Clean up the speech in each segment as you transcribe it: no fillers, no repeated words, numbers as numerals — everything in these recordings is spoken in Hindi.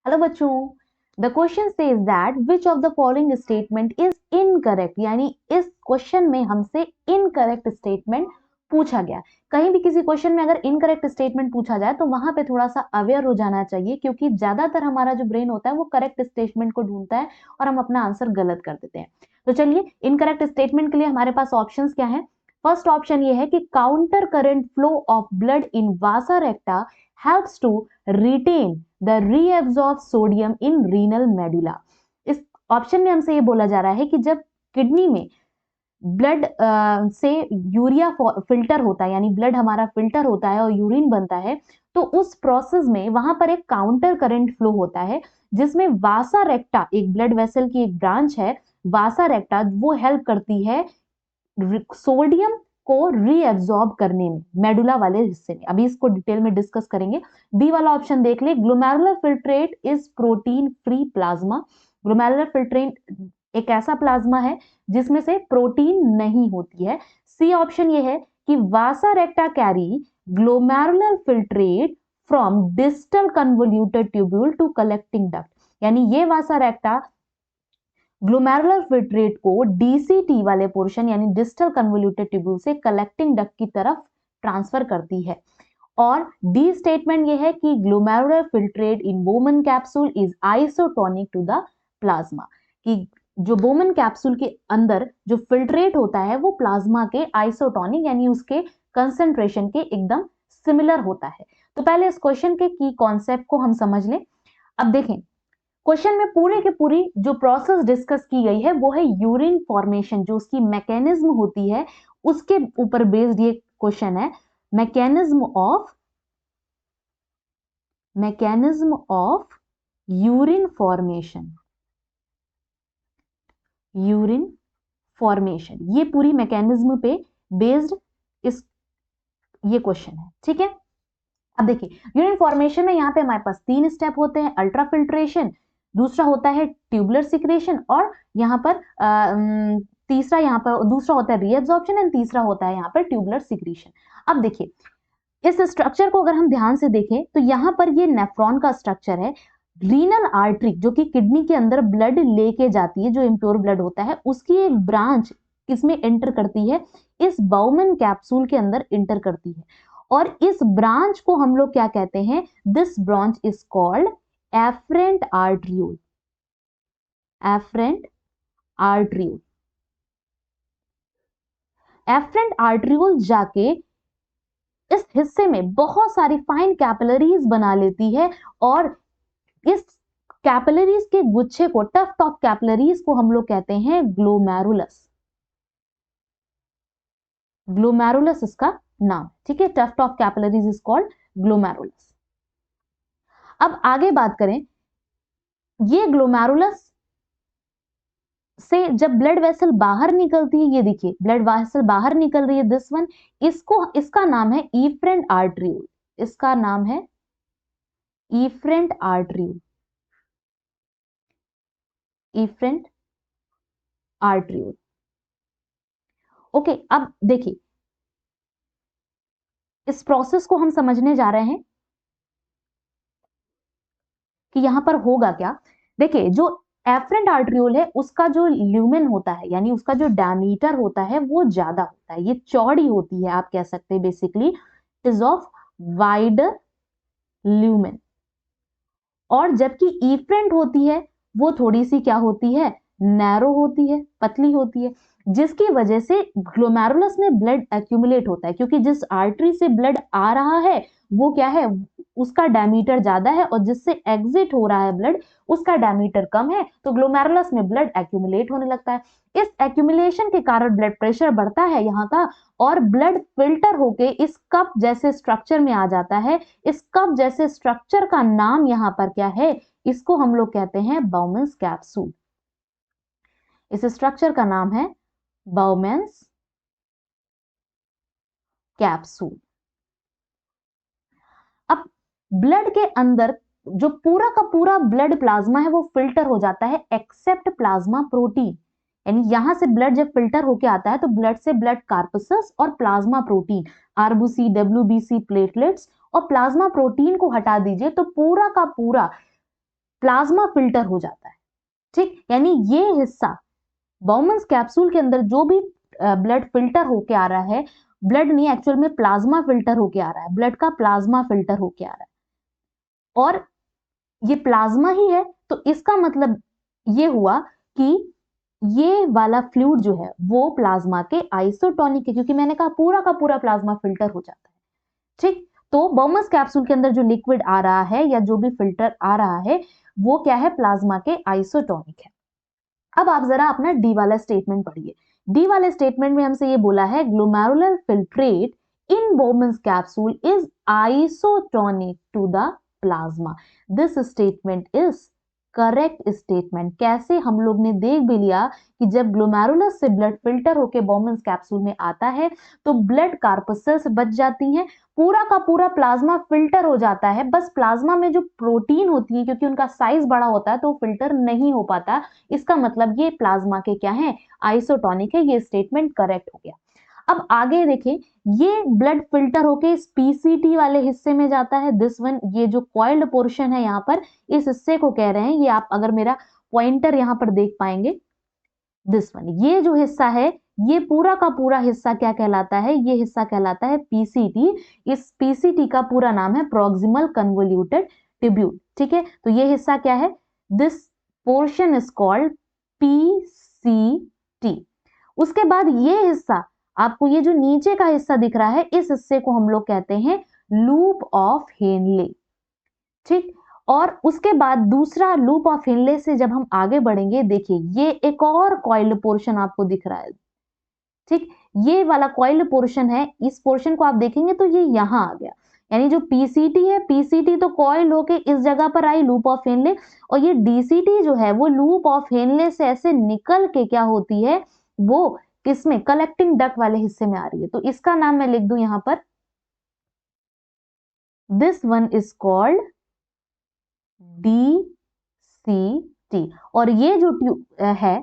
हेलो बच्चों, the question says that which of the following statement is incorrect. यानी इस क्वेश्चन में हमसे इनकरेक्ट स्टेटमेंट पूछा गया। कहीं भी किसी क्वेश्चन में अगर इनकरेक्ट स्टेटमेंट पूछा जाए तो वहां पे थोड़ा सा अवेयर हो जाना चाहिए, क्योंकि ज्यादातर हमारा जो ब्रेन होता है वो करेक्ट स्टेटमेंट को ढूंढता है और हम अपना आंसर गलत कर देते हैं। तो चलिए, इनकरेक्ट स्टेटमेंट के लिए हमारे पास ऑप्शंस क्या है। फर्स्ट ऑप्शन ये है कि counter current flow of blood in Vasa रेक्टा helps to retain the reabsorb sodium in renal medulla। इस ऑप्शन में हमसे ये बोला जा रहा है कि जब किडनी में ब्लड से यूरिया फिल्टर होता है, यानी ब्लड हमारा फिल्टर होता है और यूरिन बनता है, तो उस प्रोसेस में वहां पर एक काउंटर करंट फ्लो होता है जिसमें वासा रेक्टा, एक ब्लड वेसल की एक ब्रांच है वासा रेक्टा, वो हेल्प करती है सोडियम को रीएब्सॉर्ब करने में मेडुला वाले हिस्से में। अभी इसको डिटेल में डिस्कस करेंगे। बी वाला ऑप्शन देख ले, glomerular filtrate is protein free plasma. Glomerular filtrate एक ऐसा प्लाज्मा है जिसमें से प्रोटीन नहीं होती है। सी ऑप्शन ये है कि vasa recta carry glomerular filtrate from distal convoluted tubule to collecting duct. यानी ये वासा रेक्टा ग्लोमेरुलर फिल्ट्रेट को डीसीटी वाले पोर्शन यानी डिस्टल कन्वोल्यूटेड ट्यूब्यूल से कलेक्टिंग डक्ट की तरफ ट्रांसफर करती है। और डी स्टेटमेंट ये है कि glomerular filtrate in Bowman capsule is isotonic to the plasma, कि जो बोमन कैप्सूल के अंदर जो फिल्ट्रेट होता है वो प्लाज्मा के आइसोटोनिक यानी उसके कंसेंट्रेशन के एकदम सिमिलर होता है। तो पहले इस क्वेश्चन के की कॉन्सेप्ट को हम समझ लें। अब देखें, क्वेश्चन में पूरे के पूरी जो प्रोसेस डिस्कस की गई है वो है यूरिन फॉर्मेशन, जो उसकी मैकेनिज्म होती है उसके ऊपर बेस्ड ये क्वेश्चन है। Mechanism of urine formation, urine formation, ये पूरी मैकेनिज्म पे बेस्ड इस ये क्वेश्चन है। ठीक है, अब देखिए यूरिन फॉर्मेशन में यहाँ पे हमारे पास 3 स्टेप होते हैं। अल्ट्रा फिल्ट्रेशन, दूसरा होता है ट्यूबुलर सिक्रेशन, और यहाँ पर तीसरा यहाँ पर दूसरा होता है रीएब्जॉर्प्शन एंड तीसरा होता है यहाँ पर ट्यूबुलर सिक्रेशन। अब देखिए इस स्ट्रक्चर को अगर हम ध्यान से देखें तो यहाँ पर ये नेफ्रॉन का स्ट्रक्चर है। रीनल आर्टरी जो कि किडनी के अंदर ब्लड लेके जाती है, जो इम्प्योर ब्लड होता है, उसकी एक ब्रांच किसमें एंटर करती है, इस बाउमन कैप्सूल के अंदर एंटर करती है। और इस ब्रांच को हम लोग क्या कहते हैं, this branch is called efferent arteriole. Efferent arteriole, efferent arteriole जाके इस हिस्से में बहुत सारी फाइन कैपिलरीज बना लेती है, और इस कैपिलरीज के गुच्छे को, टफ्ट ऑफ कैपिलरीज को हम लोग कहते हैं ग्लोमेरुलस। ग्लोमेरुलस इसका नाम, ठीक है, tuft of capillaries is called glomerulus. अब आगे बात करें, ये ग्लोमेरुलस से जब ब्लड वेसल बाहर निकलती है, ये देखिए ब्लड वेसल बाहर निकल रही है, दिस वन, इसका नाम है इफरेंट आर्ट्रियोल। इसका नाम है efferent arteriole, efferent arteriole. Okay, अब देखिए इस प्रोसेस को हम समझने जा रहे हैं कि यहां पर होगा क्या। देखिए जो एफरेंट आर्ट्रियोल है उसका जो ल्यूमेन होता है, यानी उसका जो डायमीटर होता है वो ज्यादा होता है, ये चौड़ी होती है, आप कह सकते हैं basically is of wider lumen. और जबकि इफरेंट होती है वो थोड़ी सी क्या होती है, नैरो होती है, पतली होती है, जिसकी वजह से ग्लोमेरुलस में ब्लड एक्यूमुलेट होता है, क्योंकि जिस आर्टरी से ब्लड आ रहा है वो क्या है, उसका डायमीटर ज्यादा है, और जिससे एग्जिट हो रहा है ब्लड उसका डायमीटर कम है, तो ग्लोमेरुलस में ब्लड एक्यूमुलेट होने लगता है। इस एक्यूमुलेशन के कारण ब्लड प्रेशर बढ़ता है यहाँ का, और ब्लड फिल्टर होके इस कप जैसे स्ट्रक्चर में आ जाता है। इस कप जैसे स्ट्रक्चर का नाम यहाँ पर क्या है, इसको हम लोग कहते हैं बाउमेंस कैप्सूल। इस स्ट्रक्चर का नाम है बाउमेंस कैप्सूल। अब ब्लड के अंदर जो पूरा का पूरा ब्लड प्लाज्मा है वो फिल्टर हो जाता है एक्सेप्ट प्लाज्मा प्रोटीन, यानी यहां से ब्लड जब फिल्टर होके आता है तो ब्लड से ब्लड कार्पसस और plasma protein, RBC, WBC, platelets और प्लाज्मा प्रोटीन को हटा दीजिए तो पूरा का पूरा प्लाज्मा फिल्टर हो जाता है। ठीक, यानी ये हिस्सा बाउमन्स कैप्सूल के अंदर जो भी ब्लड फिल्टर होके आ रहा है, ब्लड नहीं एक्चुअल में प्लाज्मा फिल्टर होके आ रहा है, ब्लड का प्लाज्मा फिल्टर होके आ रहा है, और ये प्लाज्मा ही है, तो इसका मतलब ये हुआ कि ये वाला फ्लूइड जो है वो प्लाज्मा के आइसोटोनिक है, क्योंकि मैंने कहा पूरा का पूरा प्लाज्मा फिल्टर हो जाता है। ठीक, तो बाउमन्स कैप्सूल के अंदर जो लिक्विड आ रहा है या जो भी फिल्टर आ रहा है वो क्या है, प्लाज्मा के आइसोटोनिक है। अब आप जरा अपना डी वाला स्टेटमेंट पढ़िए। डी वाले स्टेटमेंट में हमसे ये बोला है glomerular filtrate in Bowman's capsule is isotonic to the plasma. This statement is correct statement. कैसे, हम लोग ने देख भी लिया कि जब ग्लोमेरुलस से ब्लड फिल्टर होकर बाउमन्स कैप्सूल में आता है तो ब्लड कार्पसेल्स बच जाती हैं, पूरा का पूरा प्लाज्मा फिल्टर हो जाता है। बस प्लाज्मा में जो प्रोटीन होती है, क्योंकि उनका साइज बड़ा होता है तो फिल्टर नहीं हो पाता, इसका मतलब ये प्लाज्मा के क्या है, आइसोटोनिक है। ये स्टेटमेंट करेक्ट हो गया। अब आगे देखें, ये ब्लड फिल्टर होके इस पीसीटी वाले हिस्से में जाता है, दिस वन, ये जो कॉइल्ड पोर्शन है यहाँ पर, इस हिस्से को कह रहे हैं, ये आप अगर मेरा पॉइंटर यहाँ पर देख पाएंगे, दिस वन, ये जो हिस्सा है, ये पूरा का पूरा हिस्सा क्या कहलाता है, ये हिस्सा कहलाता है पीसीटी। इस पीसीटी का पूरा नाम है प्रॉक्सिमल कन्वोल्यूटेड ट्यूब्यूल। ठीक है, तो ये हिस्सा क्या है, this portion is called PCT. उसके बाद ये हिस्सा, आपको ये जो नीचे का हिस्सा दिख रहा है, इस हिस्से को हम लोग कहते हैं लूप ऑफ हेनले। ठीक, और उसके बाद दूसरा लूप ऑफ हेनले से जब हम आगे बढ़ेंगे, देखिए ये एक और कॉइल्ड पोर्शन आपको दिख रहा है। ठीक, ये वाला कॉइल्ड पोर्शन है, इस पोर्शन को आप देखेंगे तो ये यहां आ गया, यानी जो पीसीटी है, पीसीटी तो कॉइल होके इस जगह पर आई लूप ऑफ हेनले, और ये डीसीटी जो है वो लूप ऑफ हेनले से ऐसे निकल के क्या होती है, वो किसमें, कलेक्टिंग डक्ट वाले हिस्से में आ रही है। तो इसका नाम मैं लिख दूं यहां पर, this one is called DCT, और ये जो ट्यूब है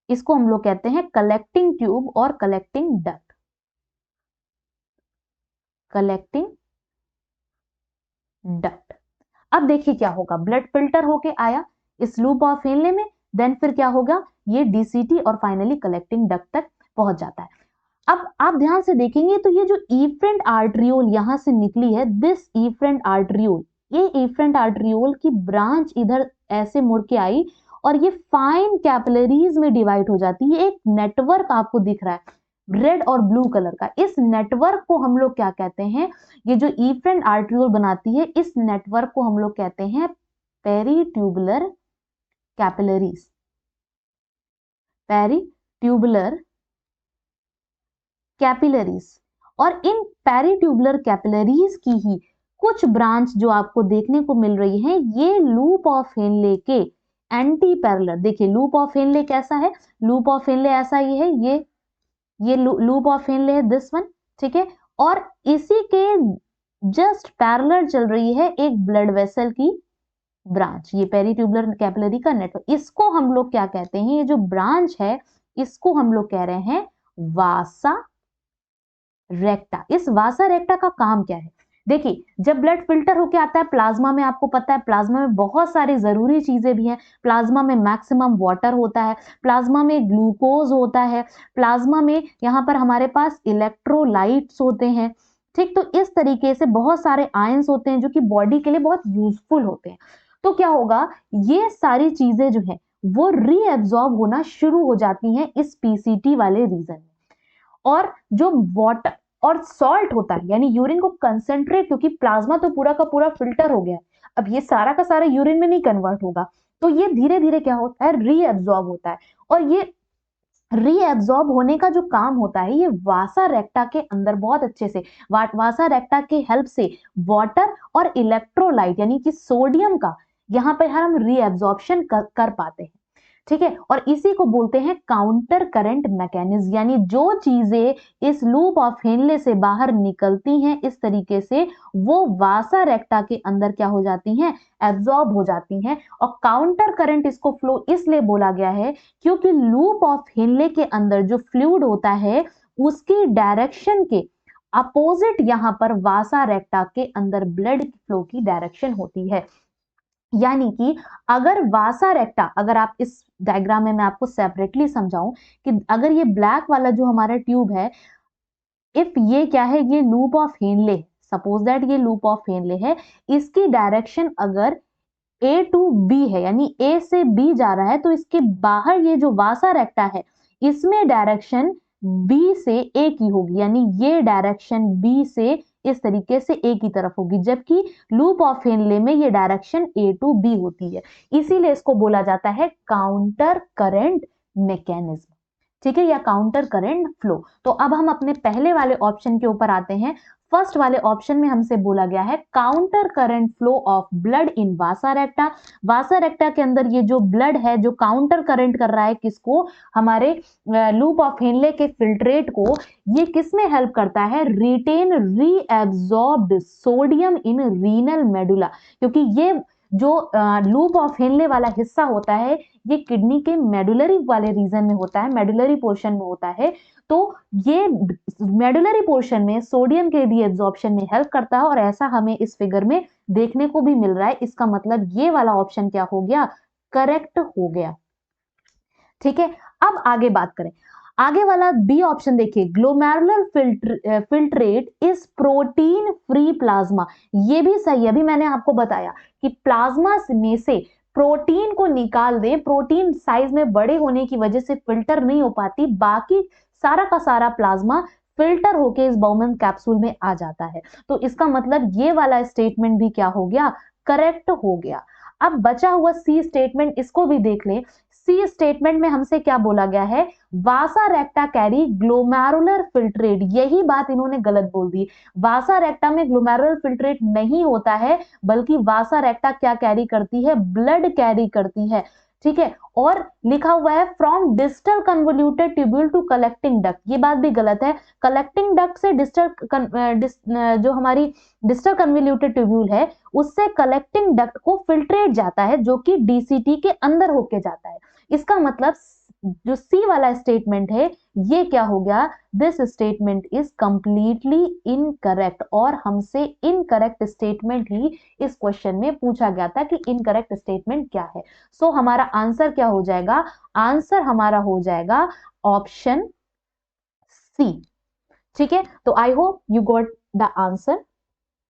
इसको हम लोग कहते हैं कलेक्टिंग ट्यूब और कलेक्टिंग डक्ट। Collecting duct. अब देखिए क्या होगा, ब्लड फिल्टर होके आया इस लूप ऑफ हेनले में, देन फिर क्या होगा, ये डीसीटी और फाइनली कलेक्टिंग डक्ट तक पहुंच जाता है। अब आप ध्यान से देखेंगे तो ये जो इफरेंट आर्टरियोल यहां से निकली है, दिस इफरेंट आर्टरियोल, ये इफरेंट आर्टरियोल की ब्रांच इधर ऐसे मुड़ के आई और ये फाइन कैपिलरीज में डिवाइड हो जाती है। एक नेटवर्क आपको दिख रहा है रेड और ब्लू कलर का, इस नेटवर्क को हम लोग क्या कहते हैं, ये जो इफरेंट आर्टरियोल बनाती है, इस नेटवर्क को हम लोग कहते हैं पेरीट्यूबुलर कैपिलरीज। पेरीट्यूबुलर कैपिलरीज, और इन पेरीट्यूबुलर कैपिलरीज की ही कुछ ब्रांच जो आपको देखने को मिल रही है, ये लूप ऑफ हेनले के एंटी पैरेलल। देखिए लूप ऑफ हेनले कैसा है, लूप ऑफ हेनले ऐसा ही है, ये लूप ऑफ हेनले है, दिस वन। ठीक है, और इसी के जस्ट पैरेलल चल रही है एक ब्लड वेसल की ब्रांच, ये पेरीट्यूबुलर कैपिलरी का नेटवर्क। इसको हम लोग क्या कहते हैं, ये जो ब्रांच है इसको हम लोग कह रहे हैं वासा रेक्टा। इस वासा रेक्टा का काम क्या है, देखिए जब ब्लड फिल्टर होके आता है प्लाज्मा में, आपको पता है प्लाज्मा में बहुत सारी जरूरी चीजें भी हैं, प्लाज्मा में मैक्सिमम वाटर होता है, प्लाज्मा में ग्लूकोज होता है, प्लाज्मा में यहाँ पर हमारे पास इलेक्ट्रोलाइट्स होते हैं। ठीक, तो इस तरीके से बहुत सारे आयंस होते हैं जो कि बॉडी के लिए बहुत यूजफुल होते हैं। तो क्या होगा, ये सारी चीजें जो है वो रीएब्जॉर्ब होना शुरू हो जाती हैं इस पीसीटी वाले रीजन में, और जो वाटर और सॉल्ट होता है यानी यूरिन को कंसेंट्रेट, क्योंकि प्लाज्मा तो पूरा का पूरा फिल्टर हो गया, अब ये सारा का सारा यूरिन में नहीं कन्वर्ट होगा, तो ये धीरे धीरे क्या होता है, रीएब्जॉर्ब होता है। और ये रीएब्जॉर्ब होने का जो काम होता है, ये वासा रेक्टा के अंदर बहुत अच्छे से, वासा रेक्टा के हेल्प से वाटर और इलेक्ट्रोलाइट यानी कि सोडियम का यहाँ पे हम रीएब्जॉर्प्शन कर पाते हैं। ठीक है, और इसी को बोलते हैं काउंटर करंट मैकेनिज्म, यानी जो चीजें इस लूप ऑफ हेनले से बाहर निकलती हैं इस तरीके से, वो वासा रेक्टा के अंदर क्या हो जाती हैं, एब्जॉर्ब हो जाती हैं। और काउंटर करंट इसको फ्लो इसलिए बोला गया है क्योंकि लूप ऑफ हेनले के अंदर जो फ्लूइड होता है उसकी डायरेक्शन के अपोजिट यहां पर वासा रेक्टा के अंदर ब्लड फ्लो की डायरेक्शन होती है। यानी कि अगर वासा रेक्टा, अगर आप इस डायग्राम में मैं आपको सेपरेटली समझाऊं कि अगर ये ब्लैक वाला जो हमारा ट्यूब है, इफ ये क्या है, ये loop of Henley, suppose that ये लूप ऑफ हेनले है, इसकी डायरेक्शन अगर ए टू बी है, यानी ए से बी जा रहा है, तो इसके बाहर ये जो वासा रेक्टा है इसमें डायरेक्शन बी से ए की होगी, यानी ये डायरेक्शन बी से इस तरीके से ए की तरफ होगी, जबकि लूप ऑफ हेनले में ये डायरेक्शन ए टू बी होती है। इसीलिए इसको बोला जाता है काउंटर करंट मैकेनिज्म, ठीक है, या काउंटर करंट फ्लो। तो अब हम अपने पहले वाले ऑप्शन के ऊपर आते हैं। फर्स्ट वाले ऑप्शन में हमसे बोला गया है counter current flow of blood in वासा रेक्टा। वासा रेक्टा के अंदर ये जो ब्लड है जो काउंटर करंट कर रहा है किसको, हमारे लूप ऑफ हेनले के फिल्ट्रेट को, ये किस में हेल्प करता है, retain reabsorbed sodium in renal medulla, क्योंकि ये जो लूप ऑफ हेनले वाला हिस्सा होता है ये किडनी के मेडुलरी वाले रीजन में होता है, मेडुलरी पोर्शन में होता है। तो ये मेडुलरी पोर्शन में सोडियम के रीएब्जॉर्प्शन में हेल्प करता है, और ऐसा हमें इस फिगर में देखने को भी मिल रहा है। इसका मतलब ये वाला ऑप्शन क्या हो गया, करेक्ट हो गया। ठीक है, अब आगे बात करें। आगे वाला बी ऑप्शन देखिए, glomerular filtrate is protein free plasma, ये भी सही है। अभी मैंने आपको बताया कि प्लाज्मा में से प्रोटीन को निकाल दे, प्रोटीन साइज में बड़े होने की वजह से फिल्टर नहीं हो पाती, बाकी सारा का सारा प्लाज्मा फिल्टर होके इस बाउमन कैप्सूल में आ जाता है। तो इसका मतलब ये वाला स्टेटमेंट भी क्या हो गया, करेक्ट हो गया। अब बचा हुआ सी स्टेटमेंट, इसको भी देख ले। सी स्टेटमेंट में हमसे क्या बोला गया है, वासा रेक्टा कैरी ग्लोमेरुलर फिल्ट्रेट, यही बात इन्होंने गलत बोल दी। वासा रेक्टा में ग्लोमेरुलर फिल्ट्रेट नहीं होता है, बल्कि वासा रेक्टा क्या कैरी करती है, ब्लड कैरी करती है। ठीक है, और लिखा हुआ है from distal convoluted tubule to collecting duct, ये बात भी गलत है। कलेक्टिंग डक्ट से जो हमारी डिस्टल कन्वोल्यूटेड ट्यूब्यूल है उससे कलेक्टिंग डक्ट को फिल्ट्रेट जाता है, जो कि डीसीटी के अंदर होके जाता है। इसका मतलब जो सी वाला स्टेटमेंट है ये क्या हो गया, this statement is completely incorrect, और हमसे इनकरेक्ट स्टेटमेंट ही इस क्वेश्चन में पूछा गया था कि इनकरेक्ट स्टेटमेंट क्या है। सो हमारा आंसर क्या हो जाएगा, आंसर हमारा हो जाएगा ऑप्शन सी। ठीक है, तो I hope you got the answer.